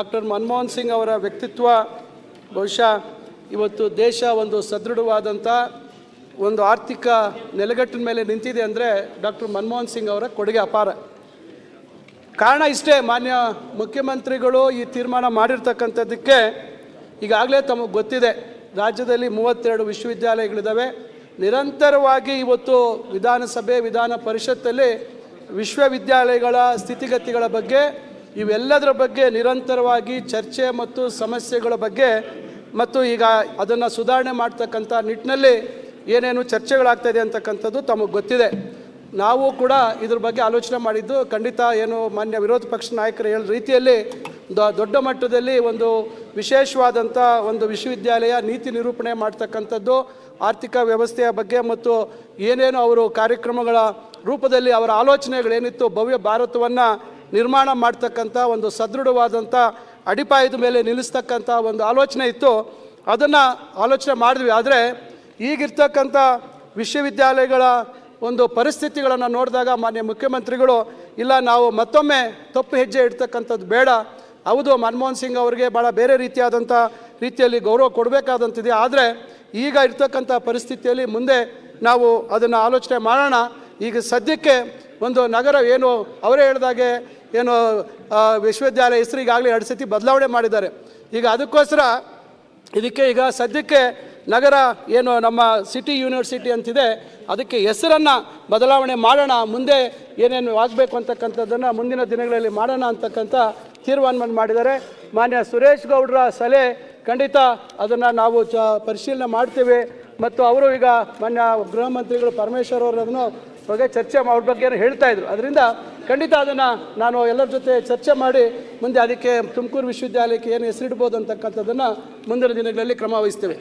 Doctor Manmohan Singh ಅವರ ವ್ಯಕ್ತಿತ್ವ ಬಹುಶಃ ಇವತ್ತು ದೇಶ ಒಂದು ಸದೃಢವಾದಂಥ ಒಂದು ಆರ್ಥಿಕ ನೆಲೆಗಟ್ಟಿನ ಮೇಲೆ ನಿಂತಿದೆ ಅಂದರೆ ಡಾಕ್ಟರ್ ಮನಮೋಹನ್ ಸಿಂಗ್ ಅವರ ಕೊಡುಗೆ ಅಪಾರ. ಕಾರಣ ಇಷ್ಟೇ, ಮಾನ್ಯ ಮುಖ್ಯಮಂತ್ರಿಗಳು ಈ ತೀರ್ಮಾನ ಮಾಡಿರ್ತಕ್ಕಂಥದ್ದಕ್ಕೆ ಈಗಾಗಲೇ ತಮಗೆ ಗೊತ್ತಿದೆ, ರಾಜ್ಯದಲ್ಲಿ 32 ವಿಶ್ವವಿದ್ಯಾಲಯಗಳಿದ್ದಾವೆ. ನಿರಂತರವಾಗಿ ಇವತ್ತು ವಿಧಾನಸಭೆ ವಿಧಾನ ಪರಿಷತ್ತಲ್ಲಿ ವಿಶ್ವವಿದ್ಯಾಲಯಗಳ ಸ್ಥಿತಿಗತಿಗಳ ಬಗ್ಗೆ ಇವೆಲ್ಲದರ ಬಗ್ಗೆ ನಿರಂತರವಾಗಿ ಚರ್ಚೆ ಮತ್ತು ಸಮಸ್ಯೆಗಳ ಬಗ್ಗೆ ಮತ್ತು ಈಗ ಅದನ್ನು ಸುಧಾರಣೆ ಮಾಡ್ತಕ್ಕಂಥ ನಿಟ್ಟಿನಲ್ಲಿ ಏನೇನು ಚರ್ಚೆಗಳಾಗ್ತಾಯಿದೆ ಅಂತಕ್ಕಂಥದ್ದು ತಮಗೆ ಗೊತ್ತಿದೆ. ನಾವು ಕೂಡ ಇದ್ರ ಬಗ್ಗೆ ಆಲೋಚನೆ ಮಾಡಿದ್ದು ಖಂಡಿತ ಏನು ಮಾನ್ಯ ವಿರೋಧ ಪಕ್ಷ ನಾಯಕರು ಹೇಳೋ ರೀತಿಯಲ್ಲಿ ದೊಡ್ಡ ಮಟ್ಟದಲ್ಲಿ ಒಂದು ವಿಶೇಷವಾದಂಥ ಒಂದು ವಿಶ್ವವಿದ್ಯಾಲಯ ನೀತಿ ನಿರೂಪಣೆ ಮಾಡ್ತಕ್ಕಂಥದ್ದು, ಆರ್ಥಿಕ ವ್ಯವಸ್ಥೆಯ ಬಗ್ಗೆ ಮತ್ತು ಏನೇನು ಅವರು ಕಾರ್ಯಕ್ರಮಗಳ ರೂಪದಲ್ಲಿ ಅವರ ಆಲೋಚನೆಗಳೇನಿತ್ತು, ಭವ್ಯ ಭಾರತವನ್ನು ನಿರ್ಮಾಣ ಮಾಡ್ತಕ್ಕಂಥ ಒಂದು ಸದೃಢವಾದಂಥ ಅಡಿಪಾಯದ ಮೇಲೆ ನಿಲ್ಲಿಸ್ತಕ್ಕಂಥ ಒಂದು ಆಲೋಚನೆ ಇತ್ತು. ಅದನ್ನು ಆಲೋಚನೆ ಮಾಡಿದ್ವಿ. ಆದರೆ ಈಗಿರ್ತಕ್ಕಂಥ ವಿಶ್ವವಿದ್ಯಾಲಯಗಳ ಒಂದು ಪರಿಸ್ಥಿತಿಗಳನ್ನು ನೋಡಿದಾಗ ಮಾನ್ಯ ಮುಖ್ಯಮಂತ್ರಿಗಳು ಇಲ್ಲ, ನಾವು ಮತ್ತೊಮ್ಮೆ ತಪ್ಪು ಹೆಜ್ಜೆ ಇಡ್ತಕ್ಕಂಥದ್ದು ಬೇಡ, ಹೌದು ಮನಮೋಹನ್ ಸಿಂಗ್ ಅವರಿಗೆ ಭಾಳ ಬೇರೆ ರೀತಿಯಲ್ಲಿ ಗೌರವ ಕೊಡಬೇಕಾದಂತಿದೆ, ಆದರೆ ಈಗ ಇರ್ತಕ್ಕಂಥ ಪರಿಸ್ಥಿತಿಯಲ್ಲಿ ಮುಂದೆ ನಾವು ಅದನ್ನು ಆಲೋಚನೆ ಮಾಡೋಣ. ಈಗ ಸದ್ಯಕ್ಕೆ ಒಂದು ನಗರ ಏನು ಅವರೇ ಹೇಳಿದಾಗೆ ಏನು ವಿಶ್ವವಿದ್ಯಾಲಯ ಹೆಸರು ಈಗಾಗಲೇ 2 ಸತಿ ಬದಲಾವಣೆ ಮಾಡಿದ್ದಾರೆ. ಈಗ ಅದಕ್ಕೋಸ್ಕರ ಇದಕ್ಕೆ ಈಗ ಸದ್ಯಕ್ಕೆ ನಗರ ಏನು ನಮ್ಮ ಸಿಟಿ ಯೂನಿವರ್ಸಿಟಿ ಅಂತಿದೆ ಅದಕ್ಕೆ ಹೆಸರನ್ನು ಬದಲಾವಣೆ ಮಾಡೋಣ, ಮುಂದೆ ಏನೇನು ಆಗಬೇಕು ಅಂತಕ್ಕಂಥದ್ದನ್ನು ಮುಂದಿನ ದಿನಗಳಲ್ಲಿ ಮಾಡೋಣ ಅಂತಕ್ಕಂಥ ತೀರ್ಮಾನ ಮಾಡಿದ್ದಾರೆ. ಮಾನ್ಯ ಸುರೇಶ್ ಗೌಡರ ಸಲಹೆ ಖಂಡಿತ ಅದನ್ನು ನಾವು ಪರಿಶೀಲನೆ ಮಾಡ್ತೇವೆ. ಮತ್ತು ಅವರು ಈಗ ಮಾನ್ಯ ಗೃಹ ಮಂತ್ರಿಗಳು ಪರಮೇಶ್ವರ್ ಅವರನ್ನು ಬಗ್ಗೆ ಚರ್ಚೆ ಅವ್ರ ಬಗ್ಗೆ ಹೇಳ್ತಾ ಇದ್ರು. ಅದರಿಂದ ಖಂಡಿತ ಅದನ್ನು ನಾನು ಎಲ್ಲರ ಜೊತೆ ಚರ್ಚೆ ಮಾಡಿ ಮುಂದೆ ಅದಕ್ಕೆ ತುಮಕೂರು ವಿಶ್ವವಿದ್ಯಾಲಯಕ್ಕೆ ಏನು ಹೆಸರಿಡ್ಬೋದು ಅಂತಕ್ಕಂಥದ್ದನ್ನು ಮುಂದಿನ ದಿನಗಳಲ್ಲಿ ಕ್ರಮ ವಹಿಸ್ತೇವೆ.